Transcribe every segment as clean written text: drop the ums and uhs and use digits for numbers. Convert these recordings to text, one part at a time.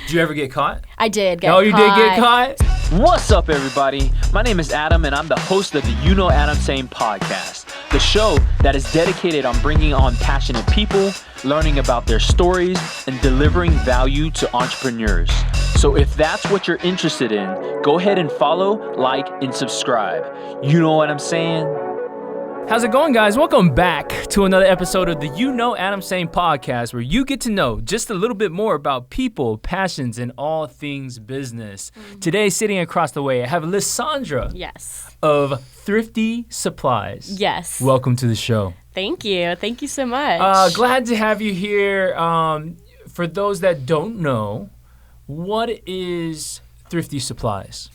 Did you ever get caught? I did get caught. Oh, you did get caught? What's up, everybody? My name is Adam, and I'm the host of the UKnowAdamTsang podcast, the show that is dedicated on bringing on passionate people, learning about their stories, and delivering value to entrepreneurs. So if that's what you're interested in, go ahead and follow, like, and subscribe. You know what I'm saying? How's it going, guys? Welcome back to another episode of the UKnowAdamTsang podcast, where you get to know just a little bit more about people, passions, and all things business. Today, sitting across the way, I have Lissandra. Yes. Of Thrifty Supplies. Yes. Welcome to the show. Thank you. Thank you so much. Glad to have you here. For those that don't know, what is Thrifty Supplies?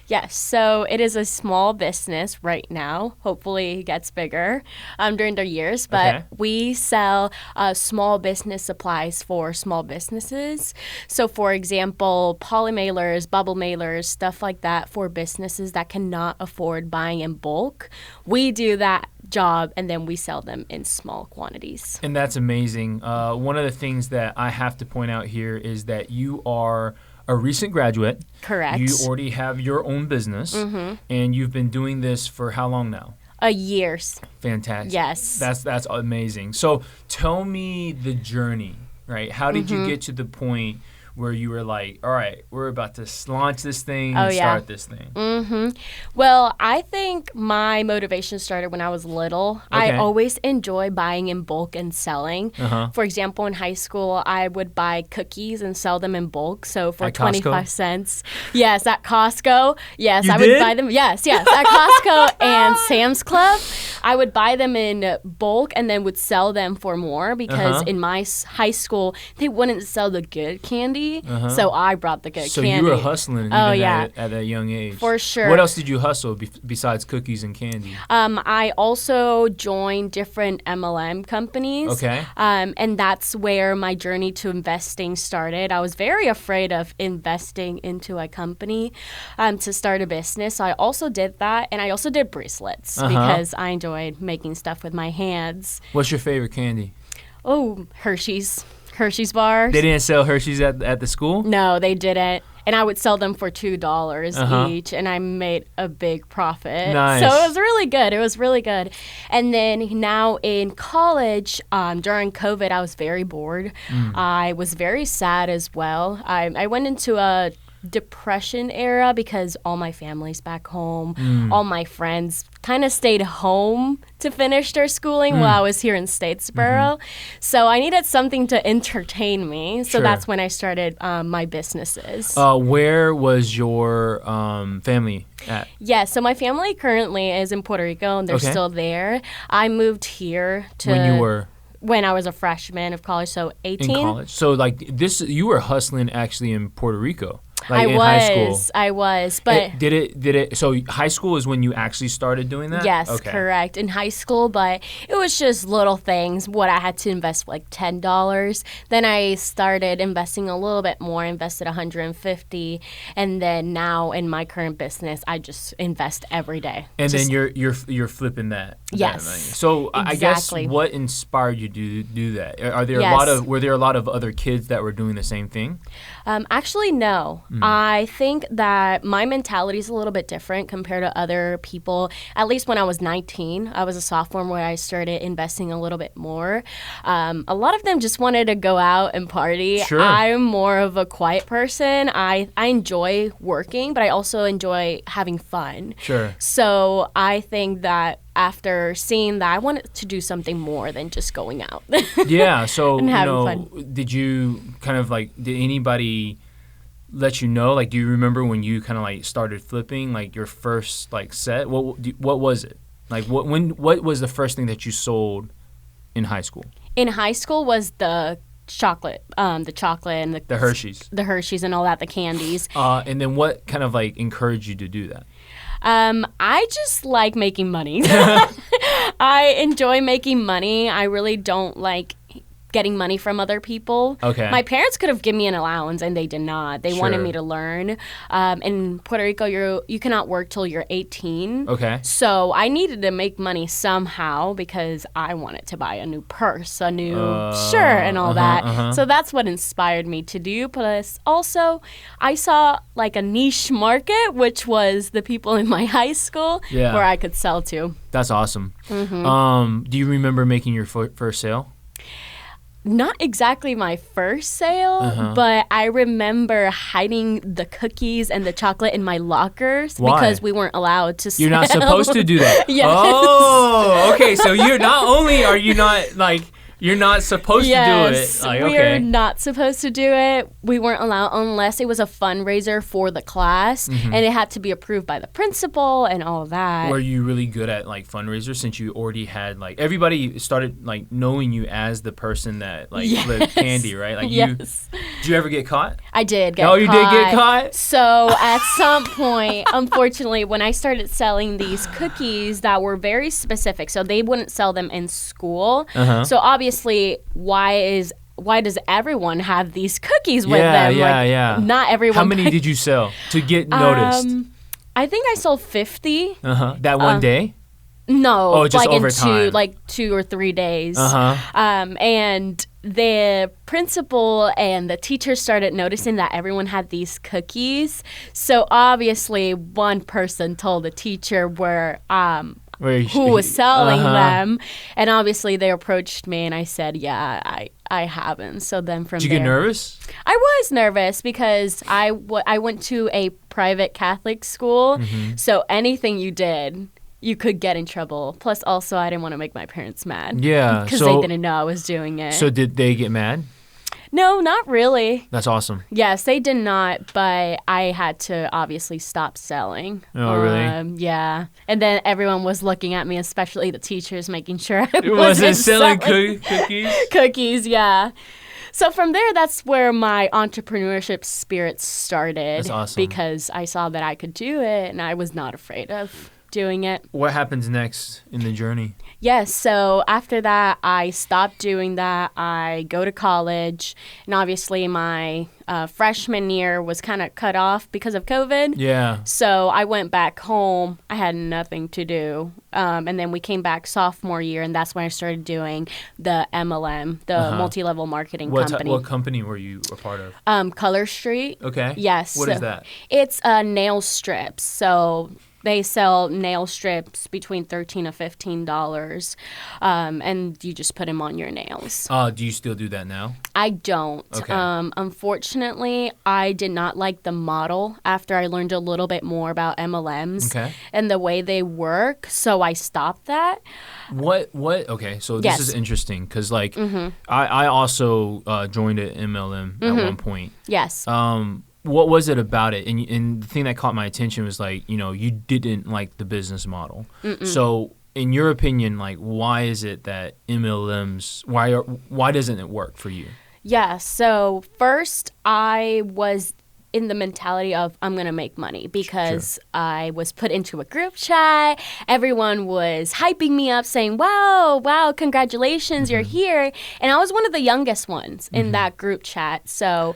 Yes, so it is a small business right now. Hopefully it gets bigger during the years. But we sell small business supplies for small businesses. So, for example, poly mailers, bubble mailers, stuff like that for businesses that cannot afford buying in bulk. We do that job, and then we sell them in small quantities. And that's amazing. One of the things that I have to point out here is that you are a recent graduate. Correct. You already have your own business, and you've been doing this for how long now? A years. Fantastic. Yes. That's amazing. So tell me the journey, right? How did you get to the point where you were like, all right, we're about to launch this thing and start this thing? Well, I think my motivation started when I was little. I always enjoy buying in bulk and selling. For example, in high school, I would buy cookies and sell them in bulk. So for at 25 Costco? cents. Yes, at Costco. Yes, You I did? would buy them. Yes, at Costco and Sam's Club. I would buy them in bulk and then would sell them for more because in my high school, they wouldn't sell the good candy. So I brought the good candy. So you were hustling at a young age. For sure. What else did you hustle besides cookies and candy? I also joined different MLM companies. Okay. And that's where my journey to investing started. I was very afraid of investing into a company to start a business. So I also did that. And I also did bracelets because I enjoyed making stuff with my hands. What's your favorite candy? Oh, Hershey's bars. They didn't sell Hershey's at the school? No, they didn't. And I would sell them for $2 each, and I made a big profit. Nice. So it was really good. And then now in college, during COVID, I was very bored. I was very sad as well. I went into a depression era because all my family's back home. All my friends kind of stayed home to finish their schooling while I was here in Statesboro. So I needed something to entertain me. So that's when I started my businesses. Where was your family at? Yeah, so my family currently is in Puerto Rico, and they're still there. I moved here when I was a freshman of college, so 18. In college. So like this, you were hustling actually in Puerto Rico. Like I was, but so high school is when you actually started doing that? Yes, correct. In high school, but it was just little things. What I had to invest like $10. Then I started investing a little bit more, invested $150, and then now in my current business, I just invest every day. And then you're flipping that. Yes. That money. So exactly. I guess what inspired you to do that? Were there a lot of other kids that were doing the same thing? Actually, no. I think that my mentality is a little bit different compared to other people. At least when I was 19, I was a sophomore where I started investing a little bit more. A lot of them just wanted to go out and party. Sure. I'm more of a quiet person. I enjoy working, but I also enjoy having fun. Sure. So I think that after seeing that, I wanted to do something more than just going out. Yeah. So, and having fun. Did you kind of did anybody let you know? Like, do you remember when you kind of started flipping, your first set? What was it? What was the first thing that you sold in high school? In high school was the chocolate and the Hershey's. The Hershey's and all that, the candies. And then what kind of encouraged you to do that? I just like making money. I enjoy making money. I really don't like getting money from other people. Okay. My parents could have given me an allowance, and they did not. They wanted me to learn. In Puerto Rico, you cannot work till you're 18. Okay. So I needed to make money somehow because I wanted to buy a new purse, a new shirt, and all that. So that's what inspired me to do. Plus, also, I saw like a niche market, which was the people in my high school where I could sell to. That's awesome. Do you remember making your first sale? Not exactly my first sale, but I remember hiding the cookies and the chocolate in my lockers because we weren't allowed to sell. You're not supposed to do that. Yes. Oh, okay. So you're not only are you not like you're not supposed to do it. Like, we are not supposed to do it. We weren't allowed unless it was a fundraiser for the class, and it had to be approved by the principal and all of that. Were you really good at like fundraisers since you already had like everybody started like knowing you as the person that like flipped candy, right? Like did you ever get caught? I did get caught. Oh, you did get caught? So at some point, unfortunately, when I started selling these cookies that were very specific, so they wouldn't sell them in school. So obviously, why does everyone have these cookies with them? Not everyone. How many did you sell to get noticed? I think I sold 50. That one day? No, just like over in time. 2 or 3 days. And the principal and the teachers started noticing that everyone had these cookies. So obviously, one person told the teacher who was selling them, and obviously they approached me, and I said, I haven't. So then from there, did you get nervous? I was nervous because I went to a private Catholic school, so anything you did, you could get in trouble. Plus, also, I didn't want to make my parents mad. Yeah, because they didn't know I was doing it. So did they get mad? No, not really. That's awesome. Yes, they did not, but I had to obviously stop selling. Oh, really? Yeah. And then everyone was looking at me, especially the teachers, making sure I wasn't selling cookies. Cookies, yeah. So from there, that's where my entrepreneurship spirit started. That's awesome. Because I saw that I could do it, and I was not afraid of doing it. What happens next in the journey? Yes, so after that, I stopped doing that. I go to college, and obviously my freshman year was kind of cut off because of COVID. Yeah. So I went back home. I had nothing to do. And then we came back sophomore year, and that's when I started doing the MLM, the multi-level marketing company. What company were you a part of? Color Street. Okay. Yes. What is that? It's nail strips. So they sell nail strips between $13 to $15, and you just put them on your nails. Do you still do that now? I don't. Okay. Unfortunately, I did not like the model after I learned a little bit more about MLMs and the way they work, so I stopped that. What? Okay, so this is interesting because, like, I also joined an MLM at one point. Yes. What was it about it? And the thing that caught my attention was like, you didn't like the business model. So in your opinion, like, why is it that MLMs, why doesn't it work for you? Yeah, so first I was in the mentality of I'm going to make money because I was put into a group chat. Everyone was hyping me up saying, wow, congratulations, you're here. And I was one of the youngest ones in that group chat. So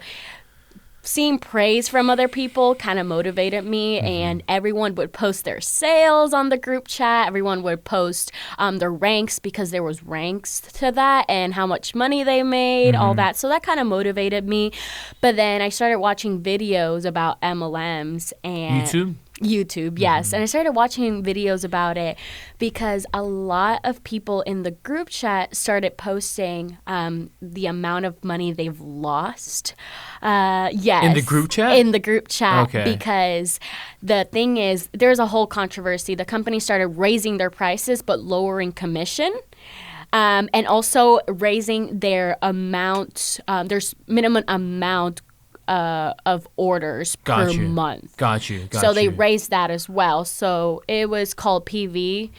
seeing praise from other people kind of motivated me, and everyone would post their sales on the group chat. Everyone would post their ranks because there was ranks to that and how much money they made, all that. So that kind of motivated me. But then I started watching videos about MLMs and YouTube, yes. And I started watching videos about it because a lot of people in the group chat started posting the amount of money they've lost. Yes. In the group chat? In the group chat. Okay. Because the thing is, there's a whole controversy. The company started raising their prices but lowering commission. And also raising their amount, there's minimum amount of orders per month. Got you. So they raised that as well. So it was called PV.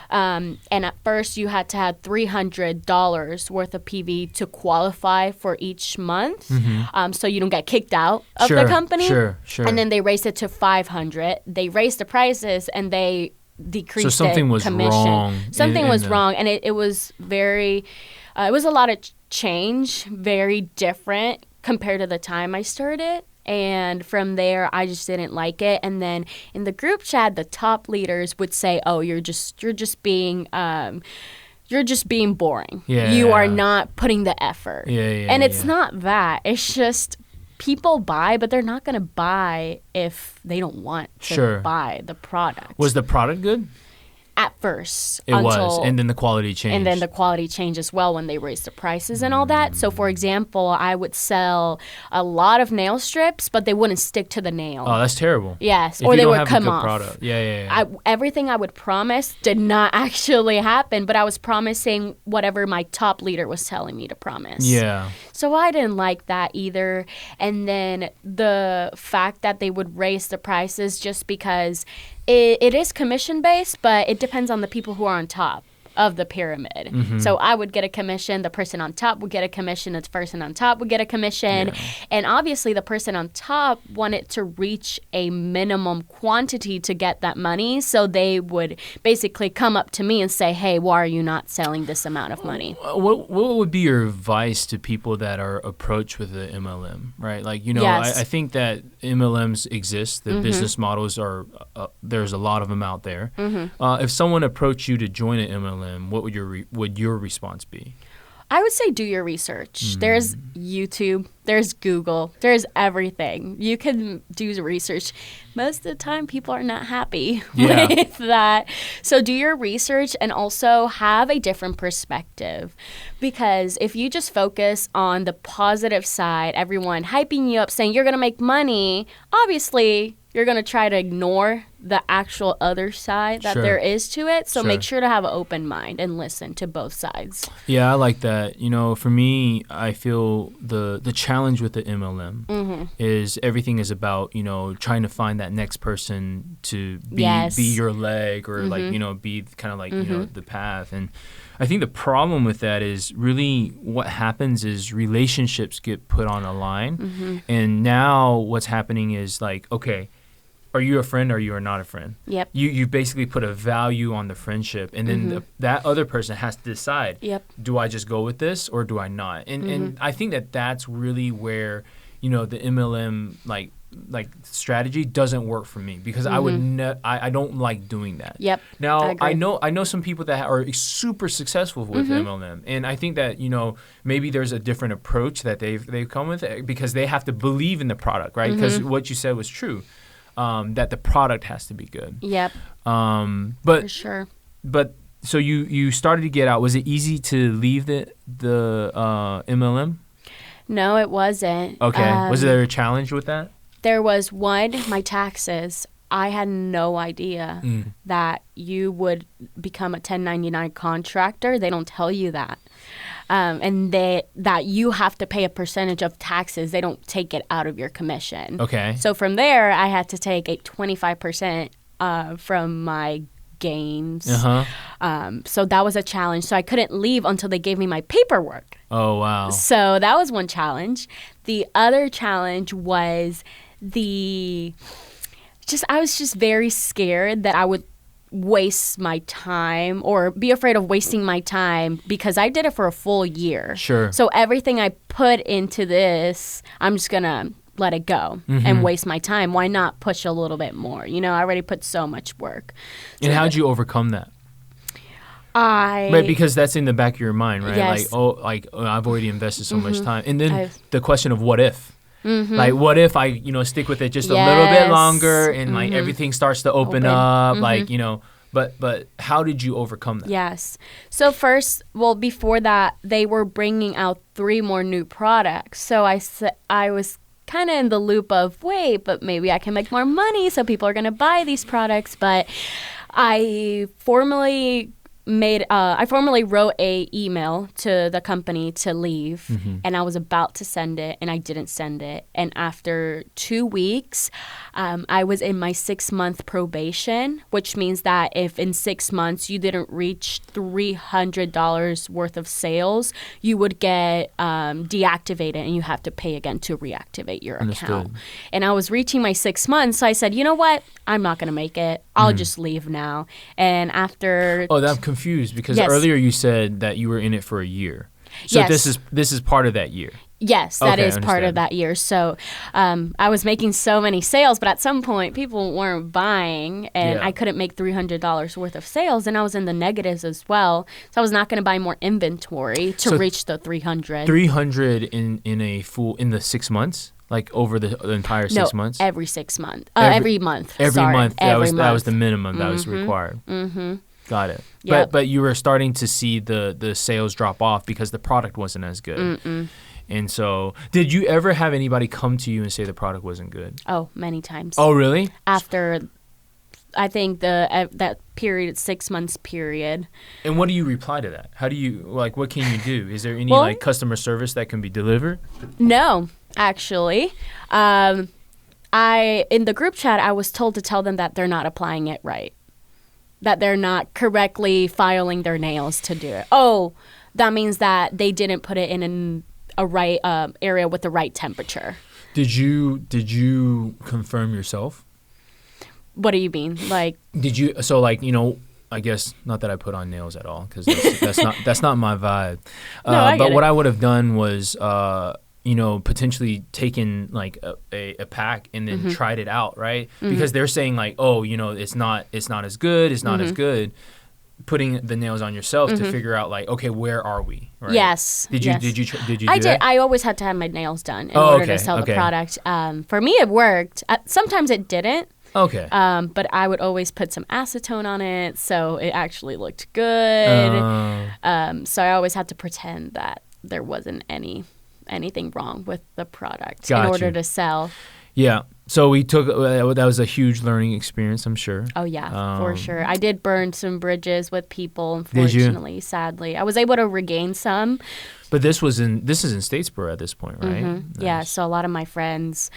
And at first you had to have $300 worth of PV to qualify for each month. So you don't get kicked out of the company. Sure. And then they raised it to $500. They raised the prices and they decreased something was commission. wrong. Something was wrong. And it was very... it was a lot of change, very different compared to the time I started. And from there, I just didn't like it. And then in the group chat, the top leaders would say, "Oh, you're just being boring. Yeah. You are not putting the effort." Yeah, and it's not that. It's just people buy, but they're not going to buy if they don't want to buy the product. Was the product good? At first. It was, and then the quality changed. And then the quality changed as well when they raised the prices and all that. So, for example, I would sell a lot of nail strips, but they wouldn't stick to the nail. Oh, that's terrible. Yes, if or you they don't would have come a good off. Product. Yeah. Everything I would promise did not actually happen, but I was promising whatever my top leader was telling me to promise. Yeah. So I didn't like that either. And then the fact that they would raise the prices just because it is commission-based, but it depends on the people who are on top of the pyramid. Mm-hmm. So I would get a commission, the person on top would get a commission, the person on top would get a commission. Yeah. And obviously the person on top wanted to reach a minimum quantity to get that money. So they would basically come up to me and say, "Hey, why are you not selling this amount of money?" What would be your advice to people that are approached with the MLM, right? Like, Yes. I think that MLMs exist. The business models are, there's a lot of them out there. If someone approached you to join an MLM, what would your response be? I would say do your research. There's YouTube, there's Google, there's everything. You can do research. Most of the time, people are not happy with that. So do your research and also have a different perspective. Because if you just focus on the positive side, everyone hyping you up, saying you're going to make money, obviously you're going to try to ignore the actual other side that there is to it. So make sure to have an open mind and listen to both sides. Yeah, I like that. For me, I feel the challenge with the MLM is everything is about, trying to find that next person to be your leg or be kind of like, the path. And I think the problem with that is really what happens is relationships get put on a line. And now what's happening is like, okay, are you a friend or you are not a friend? Yep. You basically put a value on the friendship, and then that other person has to decide, do I just go with this or do I not? And I think that's really where, the MLM like strategy doesn't work for me because I would I don't like doing that. Yep. Now I know some people that are super successful with MLM, and I think that maybe there's a different approach that they've come with because they have to believe in the product, right? Because what you said was true. That the product has to be good. Yep. But for sure. But so you started to get out. Was it easy to leave the MLM? No, it wasn't. Okay. Was there a challenge with that? There was one, my taxes. I had no idea that you would become a 1099 contractor. They don't tell you that. And that you have to pay a percentage of taxes. They don't take it out of your commission. Okay. So from there, I had to take a 25% from my gains. So that was a challenge. So I couldn't leave until they gave me my paperwork. Oh, wow. So that was one challenge. The other challenge was I was just very scared that I would waste my time or be afraid of wasting my time because I did it for a full year. Sure. So everything I put into this, I'm just going to let it go and waste my time. Why not push a little bit more? I already put so much work. And how'd you overcome that? Right, because that's in the back of your mind, right? Yes. I've already invested so much time. And then the question of what if? Like, what if I, stick with it just a little bit longer and like everything starts to open up, like, but how did you overcome that? Yes. So first, before that, they were bringing out 3 more new products. So I was kind of in the loop of, wait, but maybe I can make more money, so people are going to buy these products. But I formally wrote a email to the company to leave, and I was about to send it, and I didn't send it. And after 2 weeks, I was in my 6-month probation, which means that if in 6 months you didn't reach $300 worth of sales, you would get deactivated, and you have to pay again to reactivate your account. And I was reaching my 6 months, so I said, you know what? I'm not going to make it. I'll just leave now. And after... Oh, I'm confused because earlier you said that you were in it for a year. So Yes. this is part of that year. Yes, that Okay, is part of understand. that year. So I was making so many sales, but at some point people weren't buying, and Yeah. I couldn't make $300 worth of sales, and I was in the negatives as well. So I was not going to buy more inventory to So reach the 300. 300 in the 6 months, like over the entire 6 months. Every 6 months. Every- Every month. Every Sorry. month. Every That was month. the minimum that was required. Mm-hmm. Got it. Yep. But you were starting to see the sales drop off because the product wasn't as good. And so, did you ever have anybody come to you and say the product wasn't good? Oh, many times. Oh, really? After, I think that period, 6 months period. And what do you reply to that? How do you, like, what can you do? Is there any, Well- like, customer service that can be delivered? No, actually. In the group chat, I was told to tell them that they're not applying it right, that they're not correctly filing their nails to do it. Oh, that means that they didn't put it in a right area with the right temperature. Did you confirm yourself? What do you mean? Like, Did you, so, like, you know, I guess not that I put on nails at all because that's not my vibe. No, I get but what it. I would have done was, you know, potentially taken like a pack and then tried it out, right? Because they're saying like, oh, you know, it's not as good, it's not as good. Putting the nails on yourself to figure out like, okay, where are we? Right? yes. Did you yes. did you do I that? did. I always had to have my nails done in Oh, order okay, to sell okay. the product. For me, it worked. Sometimes it didn't. Okay. But I would always put some acetone on it, so it actually looked good. So I always had to pretend that there wasn't anything wrong with the product in Got order you. to sell. Yeah. So we took that was a huge learning experience, I'm sure. Oh yeah, for sure. I did burn some bridges with people. Did you? Unfortunately, sadly, I was able to regain some. But this is in Statesboro at this point, right? Yeah, Nice. so a lot of my friends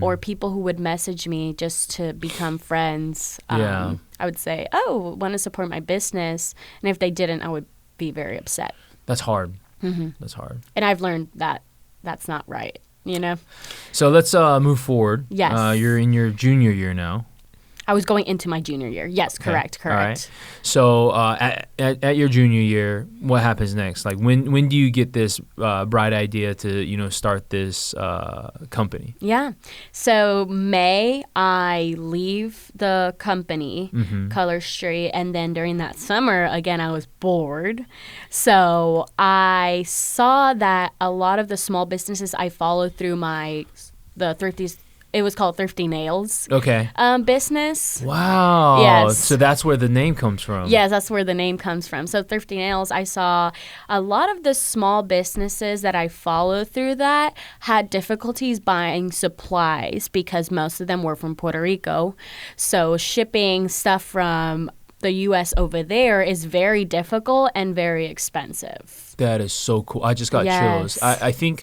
or people who would message me just to become friends, Yeah. I would say, oh, want to support my business. And if they didn't, I would be very upset. That's hard. That's hard. And I've learned that that's not right, you know? So let's move forward. Yes. You're in your junior year now. I was going into my junior year. Yes, Okay. correct. All right. So at your junior year, what happens next? Like when do you get this bright idea to, you know, start this company? Yeah. So May, I leave the company, Color Street, and then during that summer, again, I was bored. So I saw that a lot of the small businesses I follow through the Thrifty's, it was called Thrifty Nails Okay. business. Wow. Yes. So that's where the name comes from. Yes, that's where the name comes from. So Thrifty Nails, I saw a lot of the small businesses that I follow through that had difficulties buying supplies because most of them were from Puerto Rico. So shipping stuff from the U.S. over there is very difficult and very expensive. That is so cool. I just got chills. Yes. I think,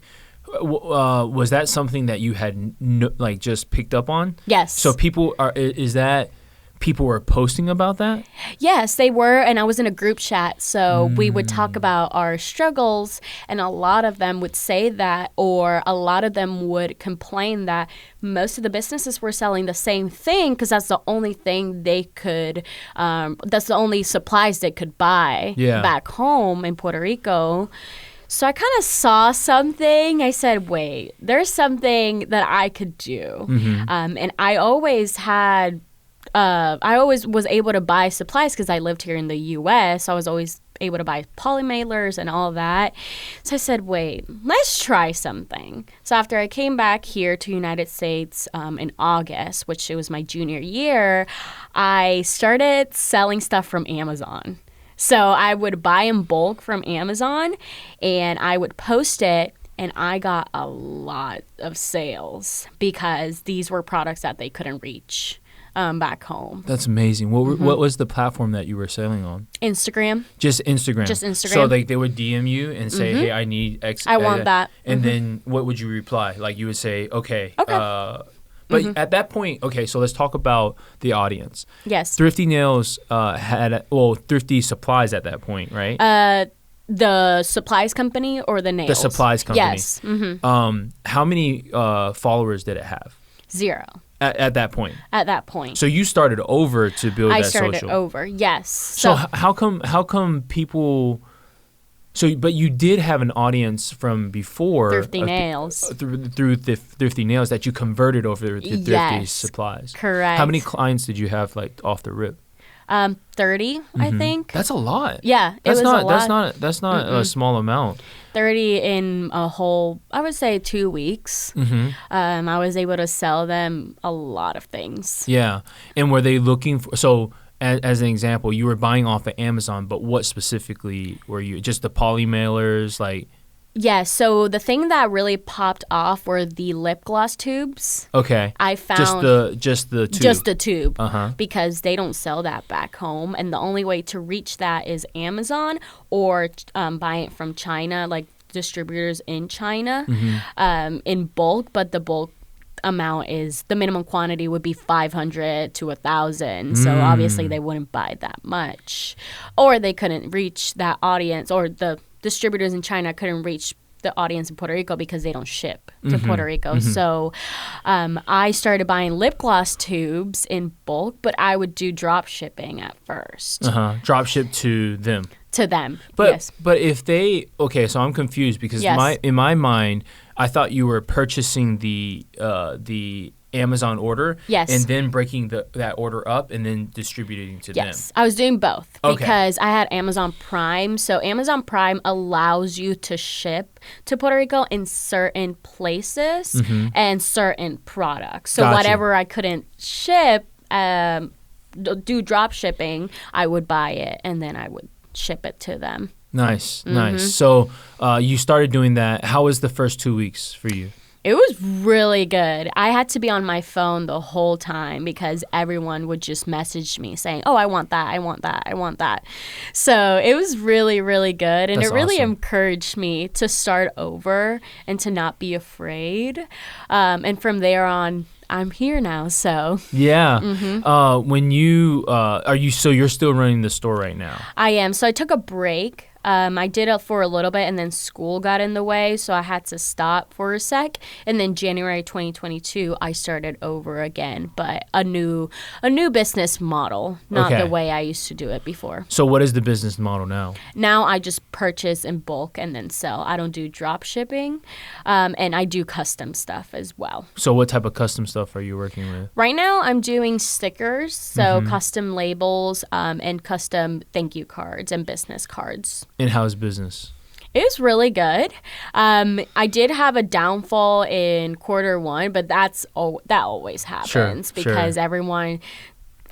was that something that you had like just picked up on? Yes. So people were posting about that? Yes, they were, and I was in a group chat, so we would talk about our struggles, and a lot of them would say that, or a lot of them would complain that most of the businesses were selling the same thing because that's the only thing they could, that's the only supplies they could buy back home in Puerto Rico. So I kind of saw something. I said, wait, there's something that I could do. And I always was able to buy supplies because I lived here in the U.S. So I was always able to buy polymailers and all that. So I said, wait, let's try something. So after I came back here to United States in August, which it was my junior year, I started selling stuff from Amazon. So I would buy in bulk from Amazon and I would post it, and I got a lot of sales because these were products that they couldn't reach back home. That's amazing. What was the platform that you were selling on? Instagram. Just Instagram. Just Instagram. So like they would DM you and say, "Hey, I need X." I want that. And then what would you reply? Like you would say, "Okay." Okay. But at that point, okay, so let's talk about the audience. Yes. Thrifty Nails had Thrifty Supplies at that point, right? The supplies company or the nails? The supplies company. Yes. How many followers did it have 0 at that point? at that point. So you started over to build I that started social. over. Yes. So how come people So, but you did have an audience from before. Thrifty Nails. Through Thrifty Nails that you converted over to Thrifty Supplies. Correct. How many clients did you have like off the rip? 30, I think. That's a lot. Yeah, that's it was not, a lot. That's not a small amount. 30 in a whole, I would say 2 weeks. I was able to sell them a lot of things. Yeah. And were they looking for, so as an example, you were buying off of Amazon, but what specifically were you, just the poly mailers, like? Yeah, so the thing that really popped off were the lip gloss tubes. Okay. I found just the tube. Just the tube. Because they don't sell that back home, and the only way to reach that is Amazon or buying it from China, like distributors in China, in bulk. But the bulk amount is, the minimum quantity would be 500 to 1,000. So obviously they wouldn't buy that much, or they couldn't reach that audience, or the distributors in China couldn't reach the audience in Puerto Rico because they don't ship to Puerto Rico. So I started buying lip gloss tubes in bulk, but I would do drop shipping at first. Drop ship to them. To them, but, yes. But if they, okay, so I'm confused because in my mind, I thought you were purchasing the Amazon order, and then breaking that order up and then distributing to them. Yes, I was doing both because I had Amazon Prime. So Amazon Prime allows you to ship to Puerto Rico in certain places and certain products. So whatever I couldn't ship, do drop shipping, I would buy it and then I would ship it to them. Nice. So you started doing that. How was the first 2 weeks for you? It was really good. I had to be on my phone the whole time because everyone would just message me saying, oh, I want that, I want that, I want that. So it was really, really good. And it really encouraged me to start over and to not be afraid. And from there on, I'm here now, so. Yeah. When you, so you're still running the store right now? I am. So I took a break. I did it for a little bit, and then school got in the way, so I had to stop for a sec. And then January 2022, I started over again, but a new business model, not the way I used to do it before. So what is the business model now? Now I just purchase in bulk and then sell. I don't do drop shipping, and I do custom stuff as well. So what type of custom stuff are you working with? Right now I'm doing stickers, so custom labels, and custom thank you cards and business cards. And how's business? It was really good. I did have a downfall in Q1, but that always happens because everyone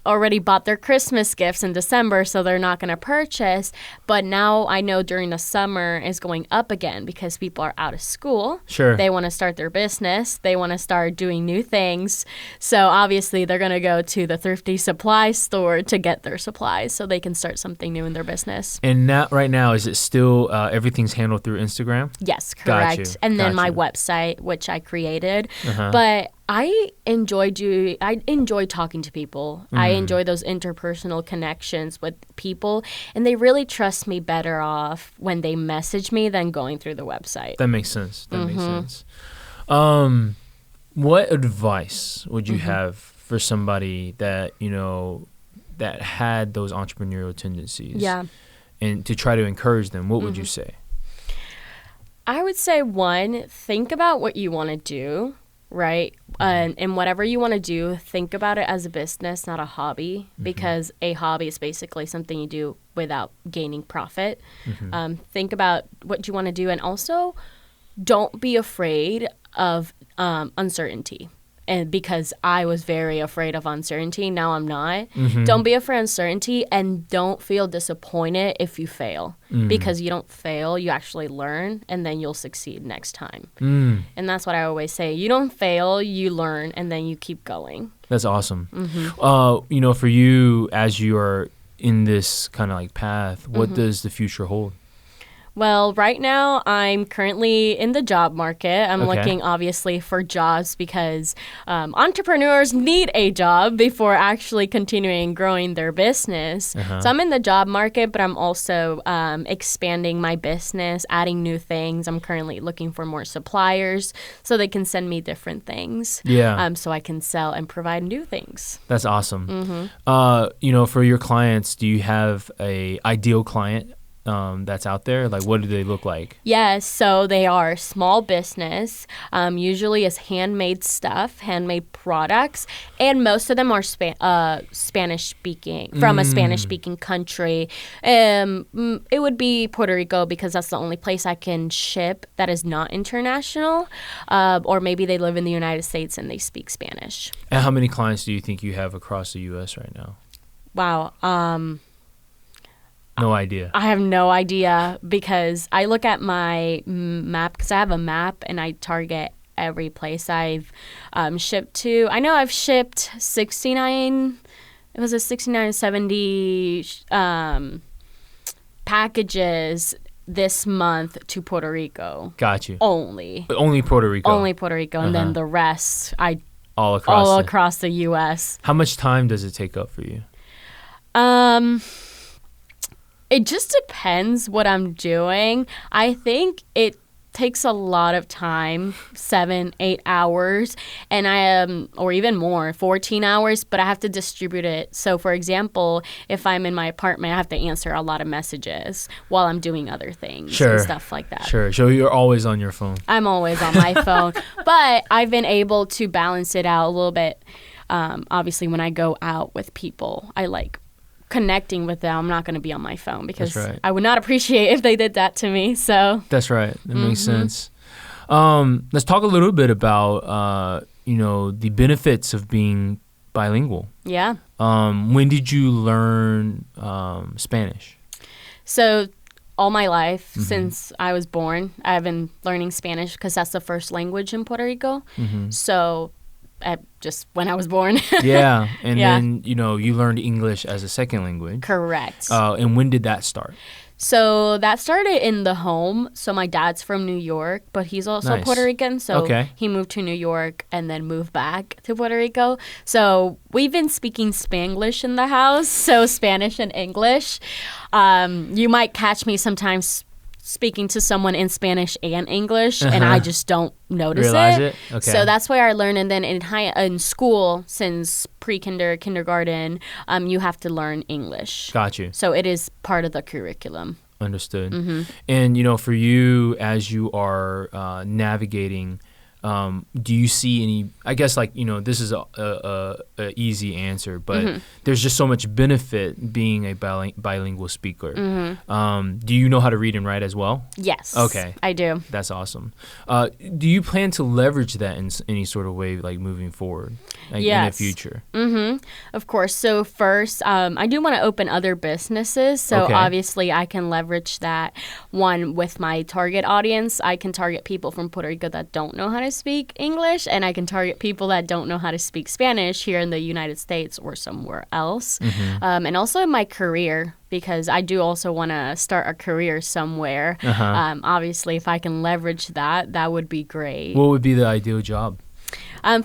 already bought their Christmas gifts in December, so they're not going to purchase. But now I know during the summer is going up again because people are out of school. They want to start their business. They want to start doing new things. So obviously they're going to go to the Thrifty Supply store to get their supplies so they can start something new in their business. And now, right now, is it still everything's handled through Instagram? Yes, correct. And then my website, which I created. But I enjoy talking to people. I enjoy those interpersonal connections with people, and they really trust me better off when they message me than going through the website. That makes sense. Makes sense. What advice would you have for somebody that, that had those entrepreneurial tendencies? Yeah. And to try to encourage them, what would you say? I would say, one, think about what you want to do. Right? And whatever you want to do, think about it as a business, not a hobby, because a hobby is basically something you do without gaining profit. Think about what you want to do, and also don't be afraid of uncertainty. And because I was very afraid of uncertainty, now I'm not. Don't be afraid of uncertainty, and don't feel disappointed if you fail. Because you don't fail, you actually learn, and then you'll succeed next time. And that's what I always say. You don't fail, you learn, and then you keep going. That's awesome. For you, as you are in this kind of like path, what does the future hold? Well, right now I'm currently in the job market. I'm looking obviously for jobs because entrepreneurs need a job before actually continuing growing their business. So I'm in the job market, but I'm also expanding my business, adding new things. I'm currently looking for more suppliers so they can send me different things. So I can sell and provide new things. That's awesome. For your clients, do you have a ideal client that's out there? Like, what do they look like? Yes, so they are small business. Usually is handmade stuff, handmade products, and most of them are Spanish speaking, from a Spanish speaking country. It would be Puerto Rico because that's the only place I can ship that is not international. Or maybe they live in the United States and they speak Spanish. And how many clients do you think you have across the U.S. right now? Wow. No idea. I have no idea because I look at my map because I have a map and I target every place I've shipped to. I know I've shipped 69, it was a 6970 packages this month to Puerto Rico. Got you. Only Puerto Rico. Only Puerto Rico. And then the rest, all across the U.S. How much time does it take up for you? It just depends what I'm doing. I think it takes a lot of time, 7-8 hours, and I am, or even more, 14 hours, but I have to distribute it. So for example, if I'm in my apartment, I have to answer a lot of messages while I'm doing other things and stuff like that. Sure. So you're always on your phone. I'm always on my phone, but I've been able to balance it out a little bit. Obviously, when I go out with people, I like connecting with them. I'm not going to be on my phone because I would not appreciate if they did that to me. So that's right. That makes sense. Let's talk a little bit about the benefits of being bilingual. Yeah. When did you learn Spanish? So all my life, since I was born, I've been learning Spanish because that's the first language in Puerto Rico. So just when I was born. Yeah. And then, you learned English as a second language. Correct. And when did that start? So that started in the home. So my dad's from New York, but he's also Puerto Rican. So he moved to New York and then moved back to Puerto Rico. So we've been speaking Spanglish in the house, so Spanish and English. You might catch me sometimes speaking to someone in Spanish and English, and I just don't realize it. Okay. So that's why I learned. And then in school, since kindergarten, you have to learn English. Got you. So it is part of the curriculum. Understood. And, for you, as you are navigating, do you see any, I guess, this is a easy answer, but there's just so much benefit being a bilingual speaker. Do you know how to read and write as well? Yes. Okay. I do. That's awesome. Do you plan to leverage that in any sort of way, moving forward in the future? Of course. So first, I do want to open other businesses. So obviously I can leverage that one with my target audience. I can target people from Puerto Rico that don't know how to speak English, and I can target people that don't know how to speak Spanish here in the United States or somewhere else. And also in my career, because I do also want to start a career somewhere. Obviously, if I can leverage that, that would be great. What would be the ideal job?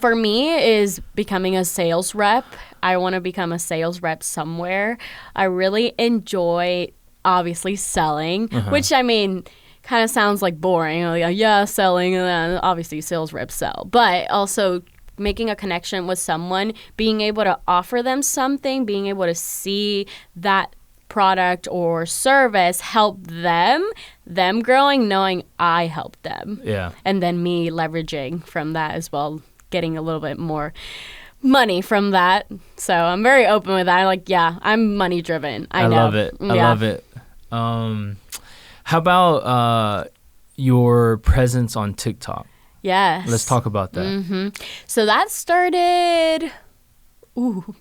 For me is becoming a sales rep. I want to become a sales rep somewhere. I really enjoy, obviously, selling, which kind of sounds like boring. Selling, and then obviously sales reps sell. But also making a connection with someone, being able to offer them something, being able to see that product or service help them growing, knowing I helped them. Yeah. And then me leveraging from that as well, getting a little bit more money from that. So I'm very open with that. I'm money driven. I know. Love it. I love it. How about your presence on TikTok? Yes. Let's talk about that. So that started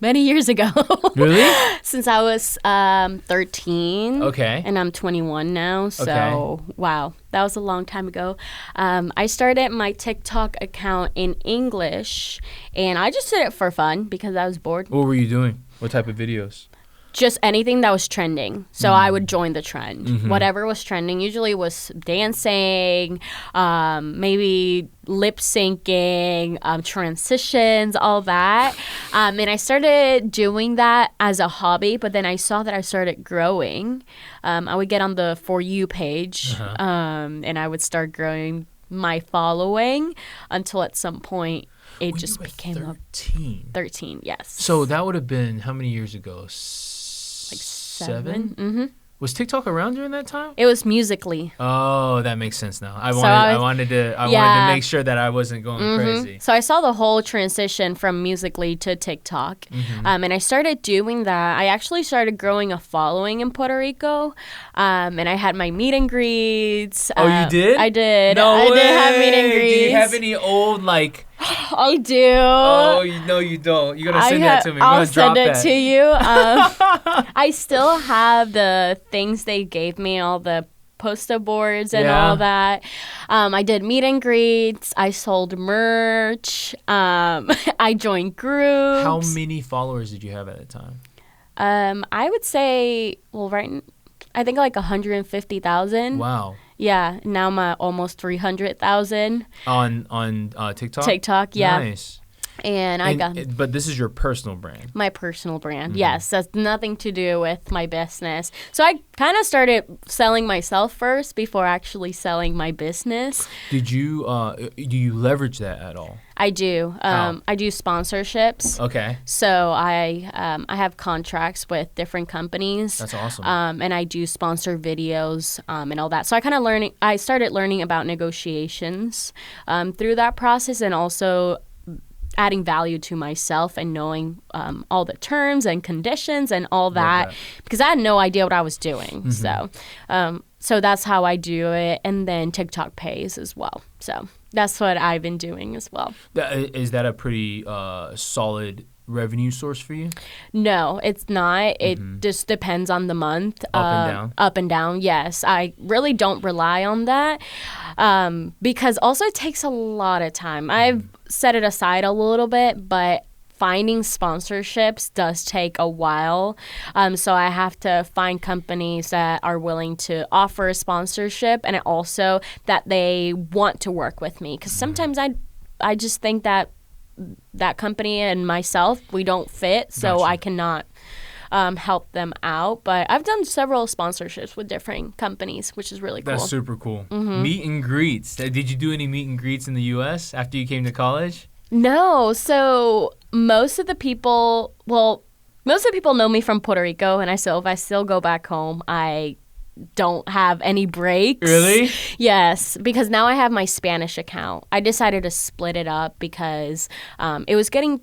many years ago. Really? Since I was 13. Okay. And I'm 21 now. So, wow. That was a long time ago. I started my TikTok account in English, and I just did it for fun because I was bored. What were you doing? What type of videos? Just anything that was trending. So I would join the trend. Whatever was trending usually was dancing, maybe lip syncing, transitions, all that. And I started doing that as a hobby, but then I saw that I started growing. I would get on the For You page, and I would start growing my following until at some point it just became 13. 13, yes. So that would have been how many years ago? 7? Was TikTok around during that time? It was Musical.ly. Oh, that makes sense now. I So wanted to make sure that I wasn't going crazy. So I saw the whole transition from Musical.ly to TikTok, and I started doing that. I actually started growing a following in Puerto Rico, and I had my meet and greets. Oh, you did? I did. No I way. did have meet and greets. Do you have any old like? I do. Oh, no, you don't. You're gonna send that to me. I'll send it to you. I still have the things they gave me, all the poster boards and all that. I did meet and greets. I sold merch. I joined groups. How many followers did you have at the time? I would say, I think like 150,000. Wow. Yeah, now I'm at almost 300,000 on TikTok. TikTok, yeah. Nice. And but this is your personal brand. My personal brand, yes. That's nothing to do with my business. So I kind of started selling myself first before actually selling my business. Did you do you leverage that at all? I do. How? I do sponsorships. Okay. So I have contracts with different companies. That's awesome. And I do sponsor videos and all that. So I started learning about negotiations through that process, and also adding value to myself and knowing all the terms and conditions and all that, because I had no idea what I was doing. So that's how I do it. And then TikTok pays as well. So that's what I've been doing as well. Is that a pretty solid revenue source for you? No, it's not. It just depends on the month. Up and down? Up and down, yes. I really don't rely on that because also it takes a lot of time. I've set it aside a little bit, but finding sponsorships does take a while. So I have to find companies that are willing to offer a sponsorship, and also that they want to work with me. Because sometimes I just think that company and myself, we don't fit, so Gotcha. I cannot help them out. But I've done several sponsorships with different companies, which is really cool. That's super cool. Meet and greets. Did you do any meet and greets in the U.S. after you came to college? No. So most of the people know me from Puerto Rico, and if I still go back home, I don't have any breaks. Really? Yes, because now I have my Spanish account. I decided to split it up because it was getting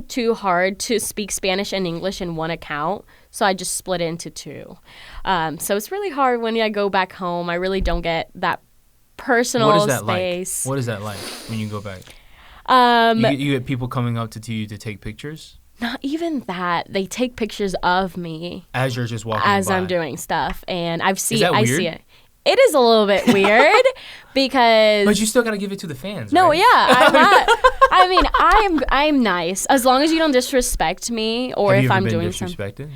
too hard to speak Spanish and English in one account, so I just split it into two. So it's really hard when I go back home. I really don't get that personal space. What is that like when you go back? You get people coming up to you to take pictures? Not even that. They take pictures of me as you're just walking as by. I'm doing stuff, and I see weird? it. It is a little bit weird because. But you still gotta give it to the fans. No, right? yeah, I'm not. I mean, I'm nice as long as you don't disrespect me, or Have if you ever I'm been doing disrespected?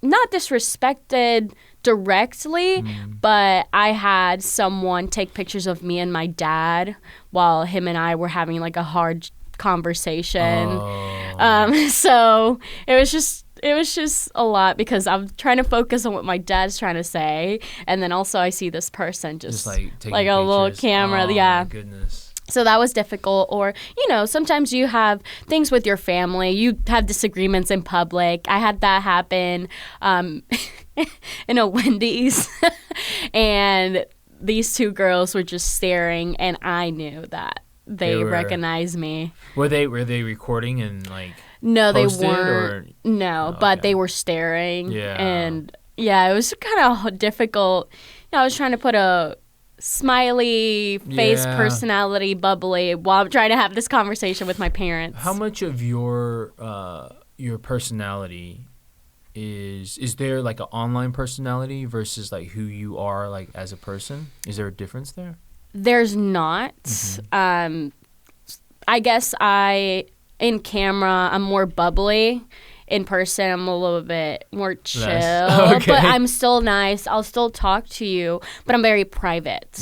not disrespected directly, but I had someone take pictures of me and my dad while him and I were having like a hard conversation. So it was just a lot because I'm trying to focus on what my dad's trying to say, and then also I see this person just like taking like a little camera. Oh, yeah. My goodness. So that was difficult. Or, sometimes you have things with your family. You have disagreements in public. I had that happen in a Wendy's. And these two girls were just staring, and I knew that they recognized me. Were they recording and like No, they posted, weren't. No, but they were staring. Yeah. And yeah, it was kind of difficult. I was trying to put a smiley face personality, bubbly, while I'm trying to have this conversation with my parents. How much of your personality is there like an online personality versus like who you are like as a person? Is there a difference there? There's not. I guess in camera I'm more bubbly. In person, I'm a little bit more chill, okay. But I'm still nice. I'll still talk to you, but I'm very private.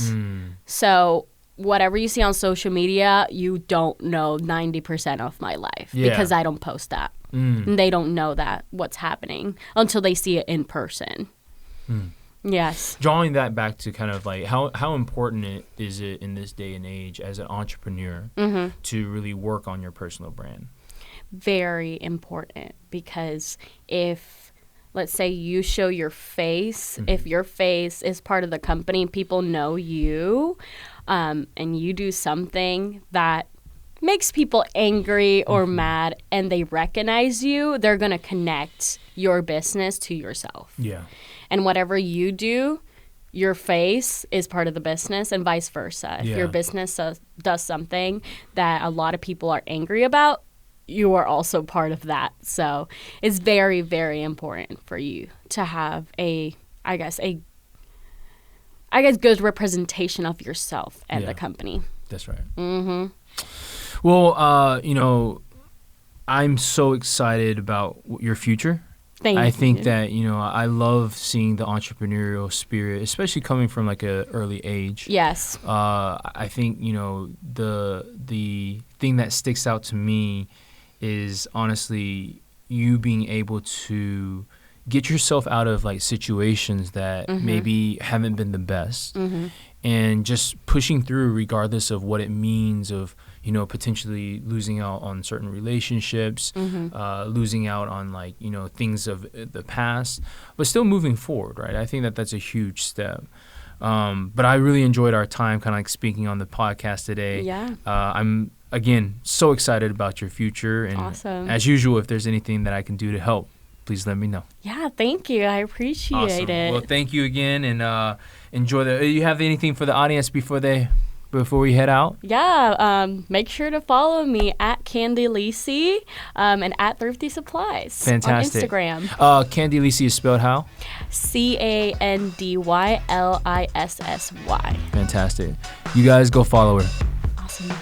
So whatever you see on social media, you don't know 90% of my life because I don't post that. And they don't know what's happening until they see it in person. Yes. Drawing that back to kind of like how important is it in this day and age as an entrepreneur to really work on your personal brand? Very important, because if let's say you show your face. If your face is part of the company, people know you, and you do something that makes people angry or mad and they recognize you, they're going to connect your business to yourself. Yeah. And whatever you do, your face is part of the business and vice versa. If your business does something that a lot of people are angry about, you are also part of that. So it's very, very important for you to have a good representation of yourself and the company. That's right. Mm-hmm. Well, I'm so excited about your future. I think that, I love seeing the entrepreneurial spirit, especially coming from like an early age. Yes. I think, the thing that sticks out to me is honestly you being able to get yourself out of like situations that maybe haven't been the best and just pushing through regardless of what it means of, potentially losing out on certain relationships, losing out on like, things of the past, but still moving forward, right? I think that that's a huge step. But I really enjoyed our time kind of like speaking on the podcast today. Yeah. I'm, again, so excited about your future. And awesome. As usual, if there's anything that I can do to help, please let me know. Yeah, thank you. I appreciate it. Well, thank you again, and enjoy the. You have anything for the audience before we head out? Yeah, make sure to follow me at Candylissy and at Thrifty Supplies. Fantastic. On Instagram. Candylissy is spelled how? CANDYLISSY. Fantastic. You guys go follow her. Awesome.